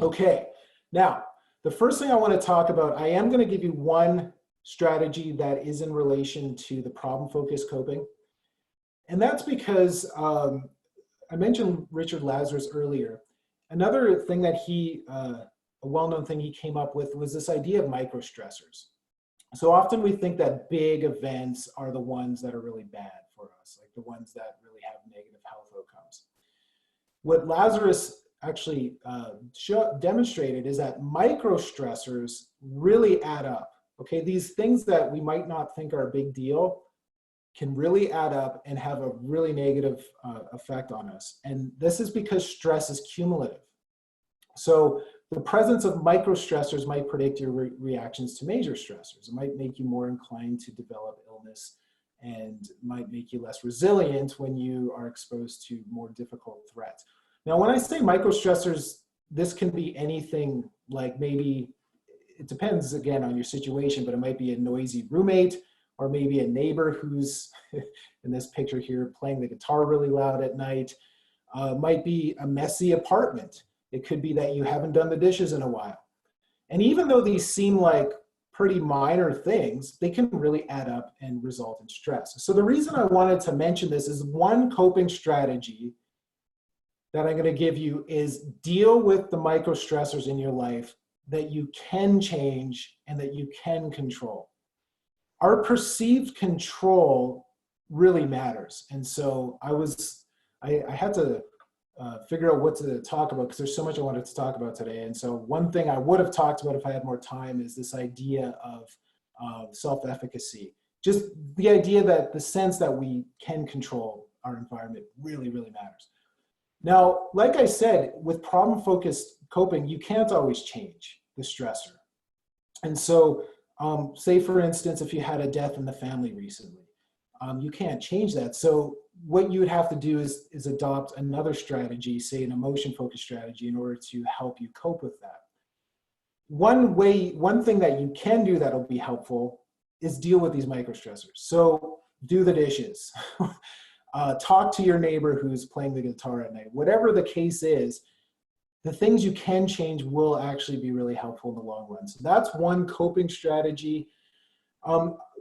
Okay, now, the first thing I want to talk about, I am going to give you one strategy that is in relation to the problem-focused coping. And that's because I mentioned Richard Lazarus earlier. Another thing that a well-known thing he came up with was this idea of microstressors. So often we think that big events are the ones that are really bad for us, like the ones that really have negative health outcomes. What Lazarus actually demonstrated is that microstressors really add up. Okay, these things that we might not think are a big deal can really add up and have a really negative effect on us. And this is because stress is cumulative. So the presence of microstressors might predict your reactions to major stressors. It might make you more inclined to develop illness and might make you less resilient when you are exposed to more difficult threats. Now, when I say microstressors, this can be anything like maybe, it depends again on your situation, but it might be a noisy roommate, or maybe a neighbor who's, in this picture here, playing the guitar really loud at night. Might be a messy apartment. It could be that you haven't done the dishes in a while. And even though these seem like pretty minor things, they can really add up and result in stress. So the reason I wanted to mention this is one coping strategy that I'm going to give you is deal with the microstressors in your life that you can change and that you can control. Our perceived control really matters. And so I had to figure out what to talk about because there's so much I wanted to talk about today. And so one thing I would have talked about if I had more time is this idea of self-efficacy. Just the idea that the sense that we can control our environment really, really matters. Now, like I said, with problem-focused coping, you can't always change the stressor. And so say for instance, if you had a death in the family recently, you can't change that. So what you would have to do is adopt another strategy, say an emotion-focused strategy, in order to help you cope with that. One thing that you can do that'll be helpful is deal with these microstressors. So do the dishes, talk to your neighbor who's playing the guitar at night. Whatever the case is, the things you can change will actually be really helpful in the long run. So that's one coping strategy.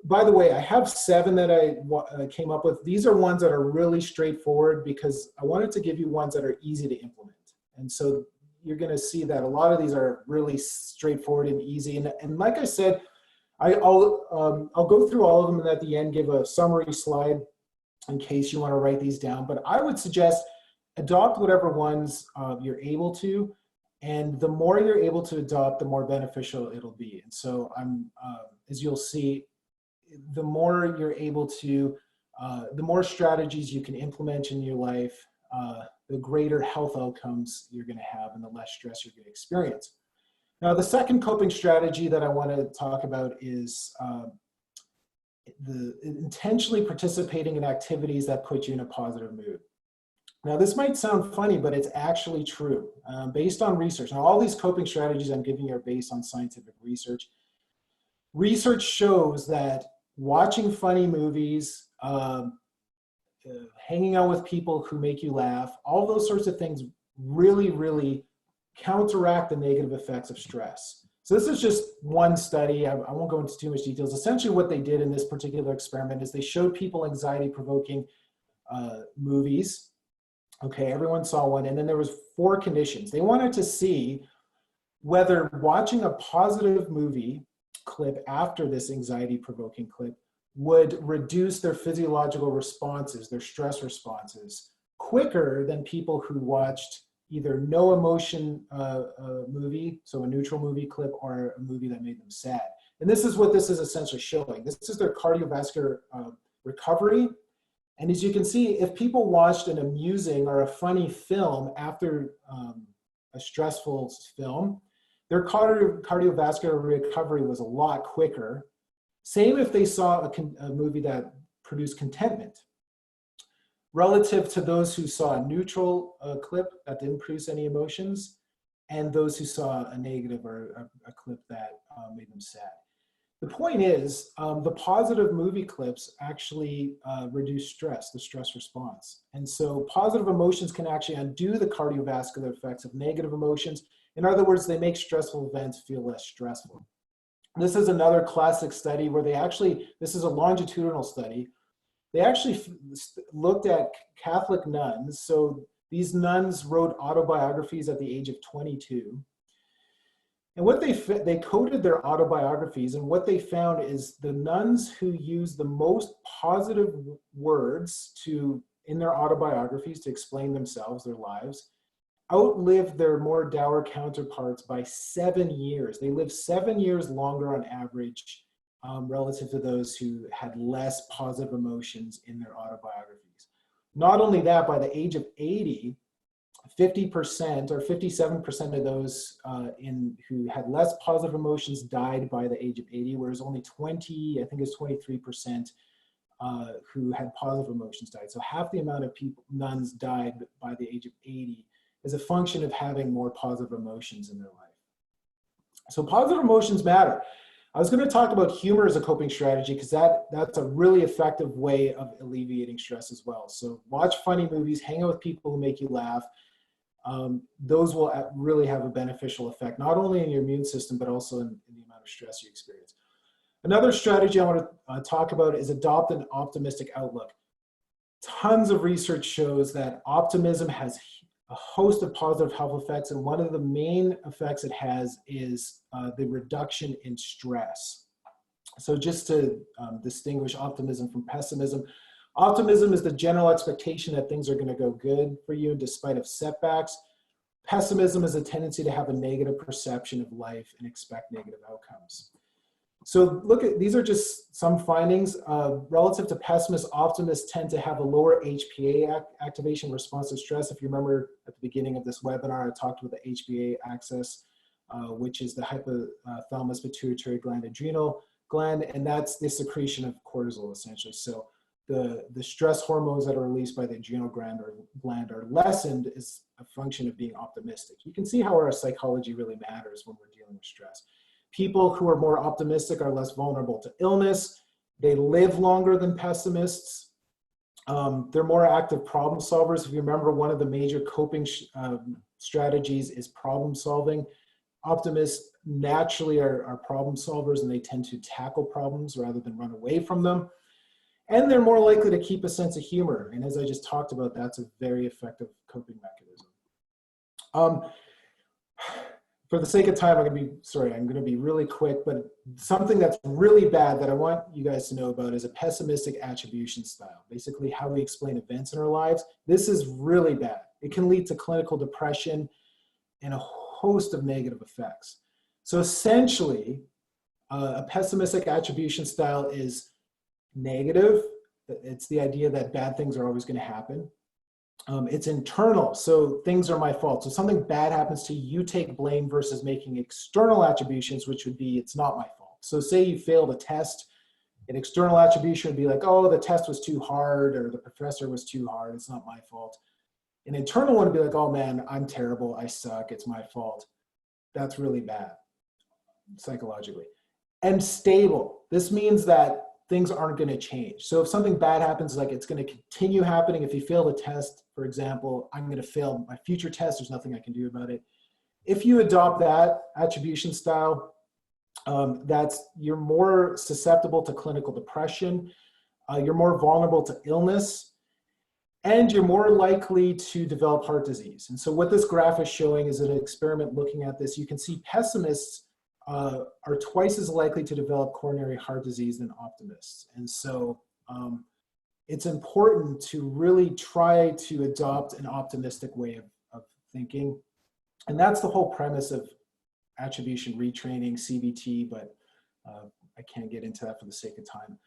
By the way, I have 7 that I came up with. These are ones that are really straightforward because I wanted to give you ones that are easy to implement. And so you're going to see that a lot of these are really straightforward and easy. And like I said, I'll go through all of them and at the end give a summary slide in case you want to write these down. But I would suggest adopt whatever ones you're able to. And the more you're able to adopt, the more beneficial it'll be. And so as you'll see, the more you're able to, the more strategies you can implement in your life, the greater health outcomes you're going to have and the less stress you're going to experience. Now, the second coping strategy that I want to talk about is the intentionally participating in activities that put you in a positive mood. Now, this might sound funny, but it's actually true. Based on research, now all these coping strategies I'm giving you are based on scientific research. Research shows that watching funny movies, hanging out with people who make you laugh, all those sorts of things really, really counteract the negative effects of stress. So this is just one study. I won't go into too much details. Essentially what they did in this particular experiment is they showed people anxiety-provoking movies. Okay, everyone saw one, and then there was 4 conditions. They wanted to see whether watching a positive movie clip after this anxiety-provoking clip would reduce their physiological responses, their stress responses, quicker than people who watched either no emotion movie, so a neutral movie clip, or a movie that made them sad. And this is what this is essentially showing. This is their cardiovascular recovery. And as you can see, if people watched an amusing or a funny film after a stressful film, their cardiovascular recovery was a lot quicker. Same if they saw a movie that produced contentment, relative to those who saw a neutral clip that didn't produce any emotions, and those who saw a negative or a clip that made them sad. The point is, the positive movie clips actually reduce stress, the stress response. And so positive emotions can actually undo the cardiovascular effects of negative emotions. In other words, they make stressful events feel less stressful. This is another classic study where they actually, this is a longitudinal study. They actually looked at Catholic nuns. So these nuns wrote autobiographies at the age of 22. And what they coded their autobiographies, and what they found is the nuns who used the most positive words in their autobiographies to explain themselves, their lives, outlived their more dour counterparts by 7 years. They lived 7 years longer on average relative to those who had less positive emotions in their autobiographies. Not only that, by the age of 80, 50% or 57% of those who had less positive emotions died by the age of 80, whereas only 20, I think it's 23% who had positive emotions died. So half the amount of nuns died by the age of 80 is a function of having more positive emotions in their life. So positive emotions matter. I was going to talk about humor as a coping strategy because that's a really effective way of alleviating stress as well. So watch funny movies, hang out with people who make you laugh. Those will really have a beneficial effect, not only in your immune system, but also in the amount of stress you experience. Another strategy I want to talk about is adopt an optimistic outlook. Tons of research shows that optimism has a host of positive health effects, and one of the main effects it has is the reduction in stress. So just to distinguish optimism from pessimism, optimism is the general expectation that things are going to go good for you in despite of setbacks. Pessimism is a tendency to have a negative perception of life and expect negative outcomes. So look at, these are just some findings. Relative to pessimists, optimists tend to have a lower HPA activation response to stress. If you remember at the beginning of this webinar, I talked about the HPA axis, which is the hypothalamus pituitary gland adrenal gland, and that's the secretion of cortisol essentially. So the stress hormones that are released by the adrenal gland are lessened is a function of being optimistic. You can see how our psychology really matters when we're dealing with stress. People who are more optimistic are less vulnerable to illness. They live longer than pessimists. They're more active problem solvers. If you remember, one of the major coping strategies is problem solving. Optimists naturally are problem solvers, and they tend to tackle problems rather than run away from them. And they're more likely to keep a sense of humor. And as I just talked about, that's a very effective coping mechanism. For the sake of time, I'm going to be really quick, but something that's really bad that I want you guys to know about is a pessimistic attribution style. Basically how we explain events in our lives. This is really bad. It can lead to clinical depression and a host of negative effects. So essentially, a pessimistic attribution style is negative. It's the idea that bad things are always going to happen. It's internal, so things are my fault. So something bad happens to you, you take blame versus making external attributions, which would be, it's not my fault. So say you failed a test, an external attribution would be like, oh, the test was too hard, or the professor was too hard, it's not my fault. An internal one would be like, oh man, I'm terrible, I suck, it's my fault. That's really bad, psychologically. And stable, this means that things aren't going to change. So if something bad happens, like it's going to continue happening. If you fail the test, for example, I'm going to fail my future test. There's nothing I can do about it. If you adopt that attribution style, you're more susceptible to clinical depression. You're more vulnerable to illness, and you're more likely to develop heart disease. And so what this graph is showing is an experiment looking at this. You can see pessimists are twice as likely to develop coronary heart disease than optimists. And so it's important to really try to adopt an optimistic way of thinking. And that's the whole premise of attribution retraining, CBT, but I can't get into that for the sake of time.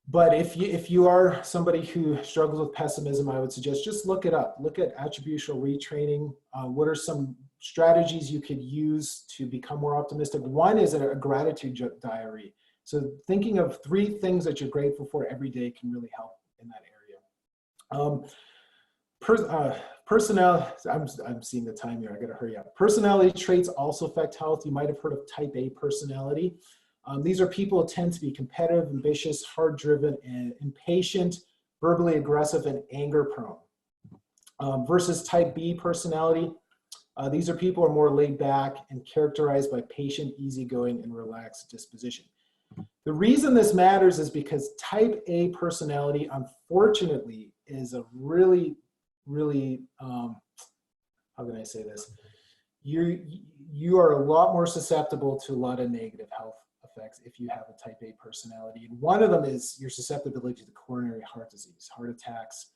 But if you are somebody who struggles with pessimism, I would suggest just look it up. Look at attributional retraining. What are some strategies you could use to become more optimistic? One is a gratitude diary. So thinking of 3 things that you're grateful for every day can really help in that area. Personnel, I'm seeing the time here, I gotta hurry up. Personality traits also affect health. You might have heard of type A personality. These are people who tend to be competitive, ambitious, hard-driven, and impatient, verbally aggressive, and anger-prone. Versus type B personality, these are people who are more laid back and characterized by patient, easygoing, and relaxed disposition. The reason this matters is because type A personality, unfortunately, is a really, how can I say this? You are a lot more susceptible to a lot of negative health effects if you have a type A personality. And one of them is your susceptibility to coronary heart disease, heart attacks.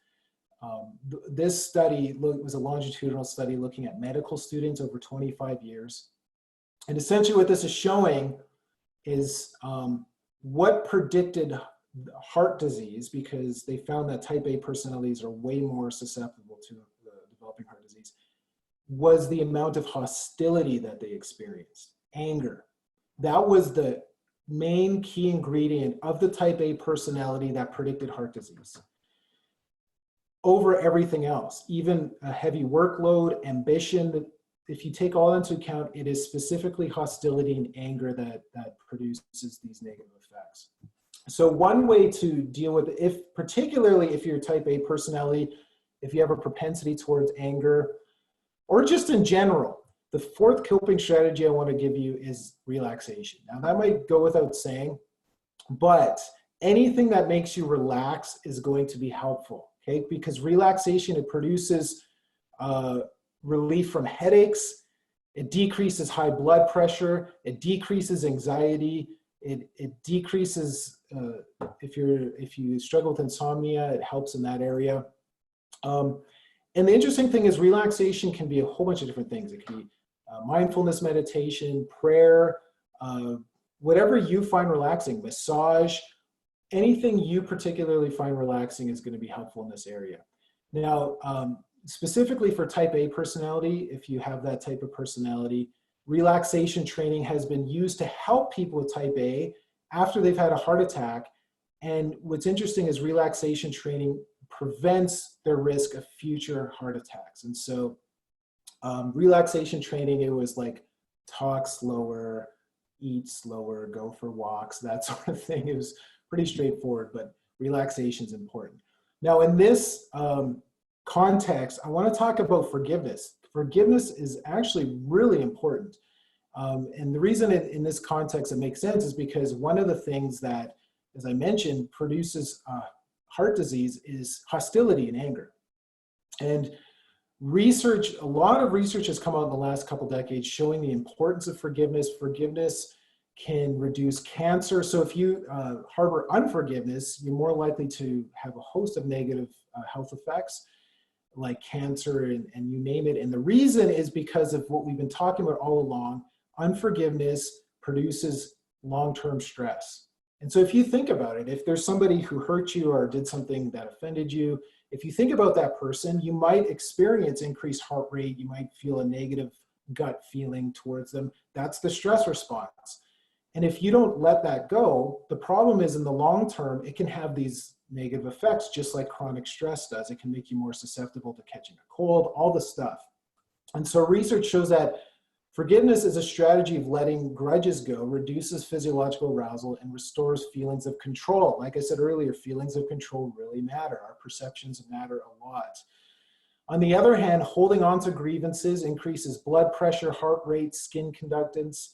This study was a longitudinal study looking at medical students over 25 years. And essentially what this is showing is what predicted heart disease, because they found that type A personalities are way more susceptible to developing heart disease, was the amount of hostility that they experienced, anger. That was the main key ingredient of the type A personality that predicted heart disease over everything else, even a heavy workload, ambition. If you take all into account, it is specifically hostility and anger that produces these negative effects. So one way to deal with it, particularly if you're type A personality, if you have a propensity towards anger, or just in general, the 4th coping strategy I want to give you is relaxation. Now that might go without saying, but anything that makes you relax is going to be helpful, okay? Because relaxation, it produces relief from headaches, it decreases high blood pressure, it decreases anxiety, it decreases, if you struggle with insomnia, it helps in that area. And the interesting thing is relaxation can be a whole bunch of different things. It can be mindfulness meditation, prayer, whatever you find relaxing, massage, anything you particularly find relaxing is going to be helpful in this area. Now, specifically for type A personality, if you have that type of personality, relaxation training has been used to help people with type A after they've had a heart attack. And what's interesting is relaxation training prevents their risk of future heart attacks. And so relaxation training, it was like talk slower, eat slower, go for walks, that sort of thing. It was pretty straightforward, but relaxation is important. Now in this context, I want to talk about forgiveness. Forgiveness is actually really important. And the reason in this context it makes sense is because one of the things that, as I mentioned, produces heart disease is hostility and anger. And research, a lot of research has come out in the last couple decades showing the importance of forgiveness. Forgiveness can reduce cancer. So if you harbor unforgiveness, you're more likely to have a host of negative health effects like cancer and you name it. And the reason is because of what we've been talking about all along. Unforgiveness produces long-term stress. And so if you think about it, if there's somebody who hurt you or did something that offended you, if you think about that person, you might experience increased heart rate. You might feel a negative gut feeling towards them. That's the stress response. And if you don't let that go, the problem is in the long term, it can have these negative effects, just like chronic stress does. It can make you more susceptible to catching a cold, all the stuff. And so research shows that forgiveness is a strategy of letting grudges go, reduces physiological arousal, and restores feelings of control. Like I said earlier, feelings of control really matter. Our perceptions matter a lot. On the other hand, holding on to grievances increases blood pressure, heart rate, skin conductance.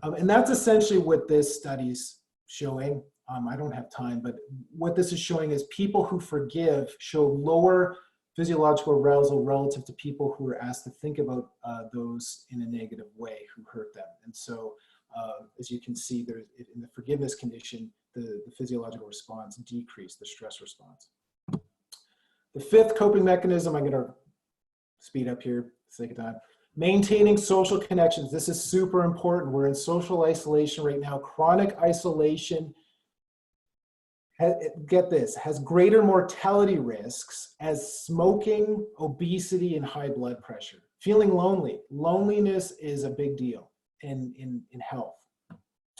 And that's essentially what this study's showing. I don't have time, but what this is showing is people who forgive show lower physiological arousal relative to people who are asked to think about those in a negative way who hurt them. And so, as you can see, there in the forgiveness condition, the physiological response decreased, the stress response. The fifth coping mechanism, I'm going to speed up here for the sake of time. Maintaining social connections. This is super important. We're in social isolation right now. Chronic isolation, get this, has greater mortality risks as smoking, obesity, and high blood pressure. Feeling lonely. Loneliness is a big deal in health.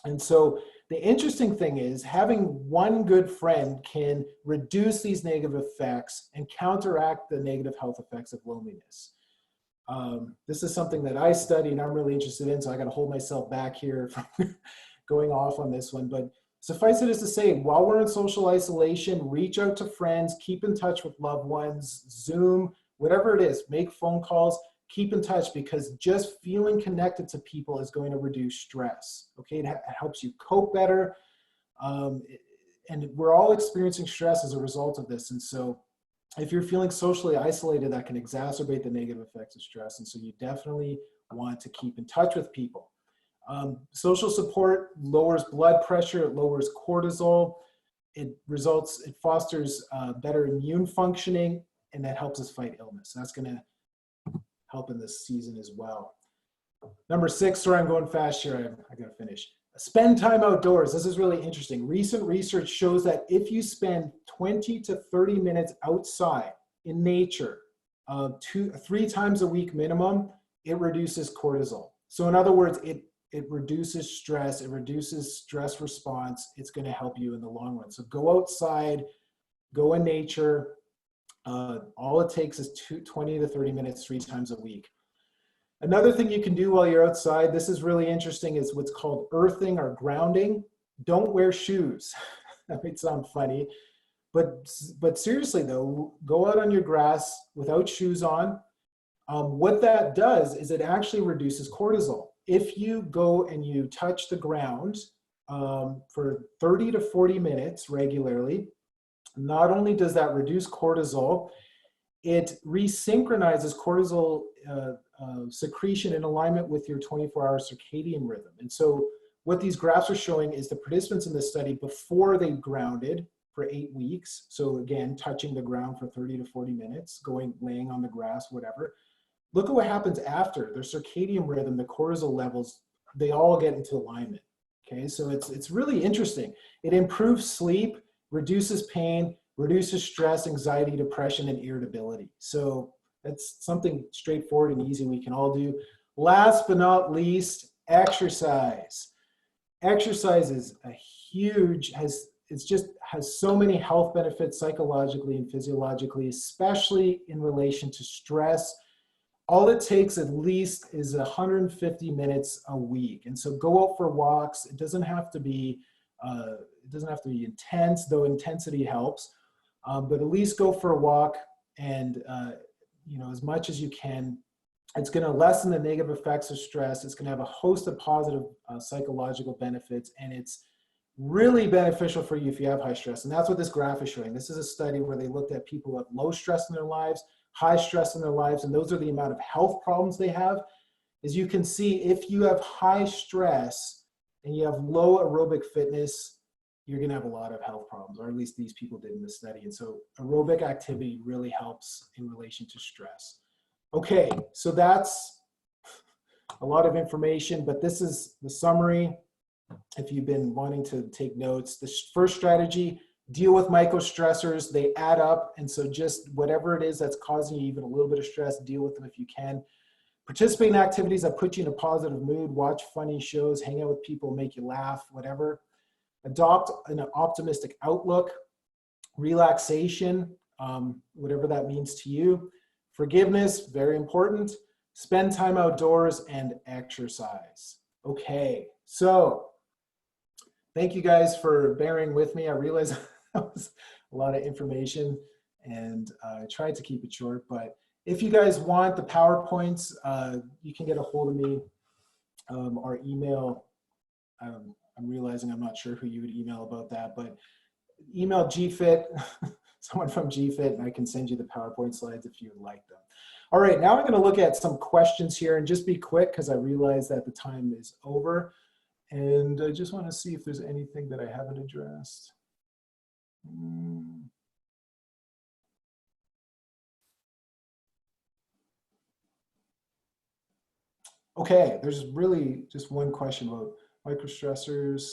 And so the interesting thing is having one good friend can reduce these negative effects and counteract the negative health effects of loneliness. This is something that I study and I'm really interested in, so I got to hold myself back here from going off on this one. But suffice it as to say, while we're in social isolation, reach out to friends, keep in touch with loved ones, Zoom, whatever it is, make phone calls, keep in touch, because just feeling connected to people is going to reduce stress. Okay, it helps you cope better. And we're all experiencing stress as a result of this. And so if you're feeling socially isolated, that can exacerbate the negative effects of stress. And so you definitely want to keep in touch with people. Social support lowers blood pressure, it lowers cortisol, it fosters better immune functioning, and that helps us fight illness. That's going to help in this season as well. Number 6, sorry, I'm going fast here, I got to finish. Spend time outdoors. This is really interesting. Recent research shows that if you spend 20 to 30 minutes outside in nature, 3 times a week minimum, it reduces cortisol. So in other words, it reduces stress, it reduces stress response. It's going to help you in the long run. So go outside, go in nature. All it takes is 20 to 30 minutes, 3 times a week. Another thing you can do while you're outside, this is really interesting, is what's called earthing or grounding. Don't wear shoes. That might sound funny, but seriously though, go out on your grass without shoes on. What that does is it actually reduces cortisol. If you go and you touch the ground for 30 to 40 minutes regularly, not only does that reduce cortisol, it resynchronizes cortisol secretion in alignment with your 24-hour circadian rhythm. And so what these graphs are showing is the participants in this study before they grounded for 8 weeks. So again, touching the ground for 30 to 40 minutes, laying on the grass, whatever. Look at what happens after. Their circadian rhythm, the cortisol levels, they all get into alignment. Okay, so it's really interesting. It improves sleep, reduces pain, reduces stress, anxiety, depression, and irritability. So that's something straightforward and easy we can all do. Last but not least, exercise. Exercise is a huge, has so many health benefits psychologically and physiologically, especially in relation to stress. All it takes at least is 150 minutes a week. And so go out for walks. It doesn't have to be intense, though intensity helps. But at least go for a walk, and as much as you can. It's going to lessen the negative effects of stress. It's going to have a host of positive psychological benefits, and it's really beneficial for you if you have high stress. And that's what this graph is showing. This is a study where they looked at people with low stress in their lives, high stress in their lives, and those are the amount of health problems they have. As you can see, if you have high stress and you have low aerobic fitness, you're going to have a lot of health problems, or at least these people did in this study. And so aerobic activity really helps in relation to stress. Okay, so that's a lot of information, but this is the summary. If you've been wanting to take notes, the first strategy, deal with micro stressors. They add up. And so just whatever it is that's causing you even a little bit of stress, deal with them if you can. Participate in activities that put you in a positive mood. Watch funny shows, hang out with people, make you laugh, whatever. Adopt an optimistic outlook. Relaxation, whatever that means to you. Forgiveness, very important. Spend time outdoors and exercise. Okay, so thank you guys for bearing with me. I realize that was a lot of information and I tried to keep it short, but if you guys want the PowerPoints, you can get a hold of me. Our email, I'm realizing I'm not sure who you would email about that, but email GFIT, someone from GFIT, and I can send you the PowerPoint slides if you would like them. All right, now I'm going to look at some questions here and just be quick because I realize that the time is over. And I just want to see if there's anything that I haven't addressed. Okay, there's really just one question about microstressors.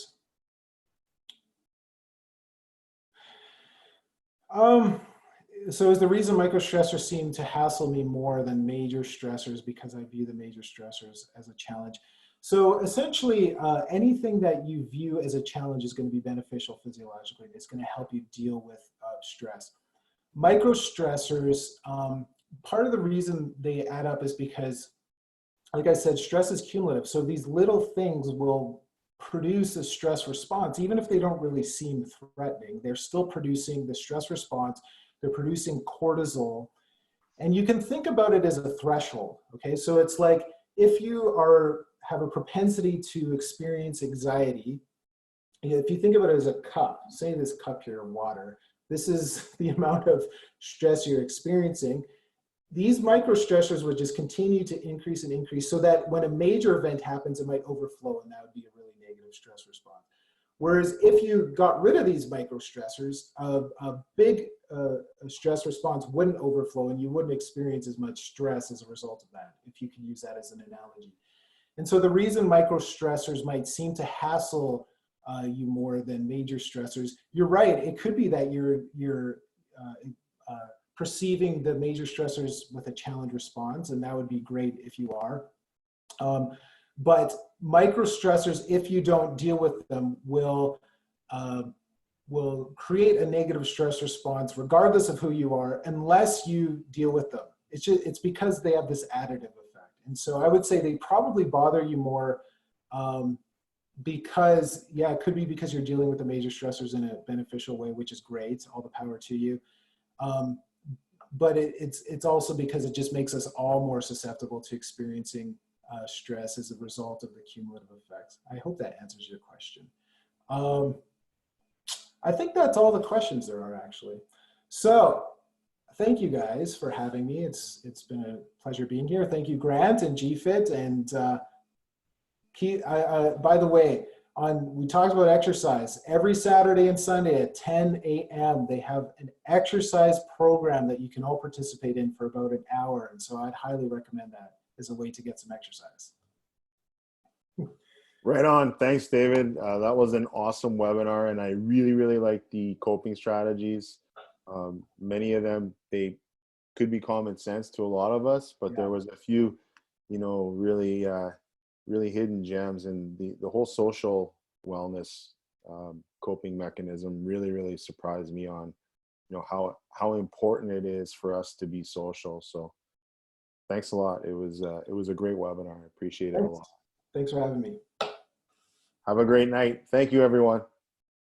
So is the reason microstressors seem to hassle me more than major stressors because I view the major stressors as a challenge? So essentially, anything that you view as a challenge is going to be beneficial physiologically. It's going to help you deal with stress. Microstressors, part of the reason they add up is because, like I said, stress is cumulative. So these little things will produce a stress response, even if they don't really seem threatening. They're still producing the stress response. They're producing cortisol. And you can think about it as a threshold, okay? So it's like if you have a propensity to experience anxiety, if you think about it as a cup, say this cup here of water, this is the amount of stress you're experiencing. These micro stressors would just continue to increase and increase so that when a major event happens, it might overflow and that would be a really negative stress response. Whereas if you got rid of these micro stressors, a big stress response wouldn't overflow and you wouldn't experience as much stress as a result of that, if you can use that as an analogy. And so the reason micro stressors might seem to hassle you more than major stressors, you're right, it could be that you're perceiving the major stressors with a challenge response, and that would be great if you are. But micro stressors, if you don't deal with them, will create a negative stress response regardless of who you are, unless you deal with them. It's because they have this additive effect. And so I would say they probably bother you more because, yeah, it could be because you're dealing with the major stressors in a beneficial way, which is great, all the power to you. But it's also because it just makes us all more susceptible to experiencing stress as a result of the cumulative effects. I hope that answers your question. I think that's all the questions there are, actually. So thank you guys for having me. It's been a pleasure being here. Thank you, Grant and GFIT. And by the way, we talked about exercise. Every Saturday and Sunday at 10 a.m. they have an exercise program that you can all participate in for about an hour. And so I'd highly recommend that as a way to get some exercise. Right on. Thanks, David. That was an awesome webinar, and I really, really like the coping strategies. Many of them, they could be common sense to a lot of us, but there was a few, really, really hidden gems, and the whole social wellness coping mechanism really, really surprised me on, how important it is for us to be social. So thanks a lot. It was a great webinar. I appreciate it a lot. Thanks for having me. Have a great night. Thank you, everyone.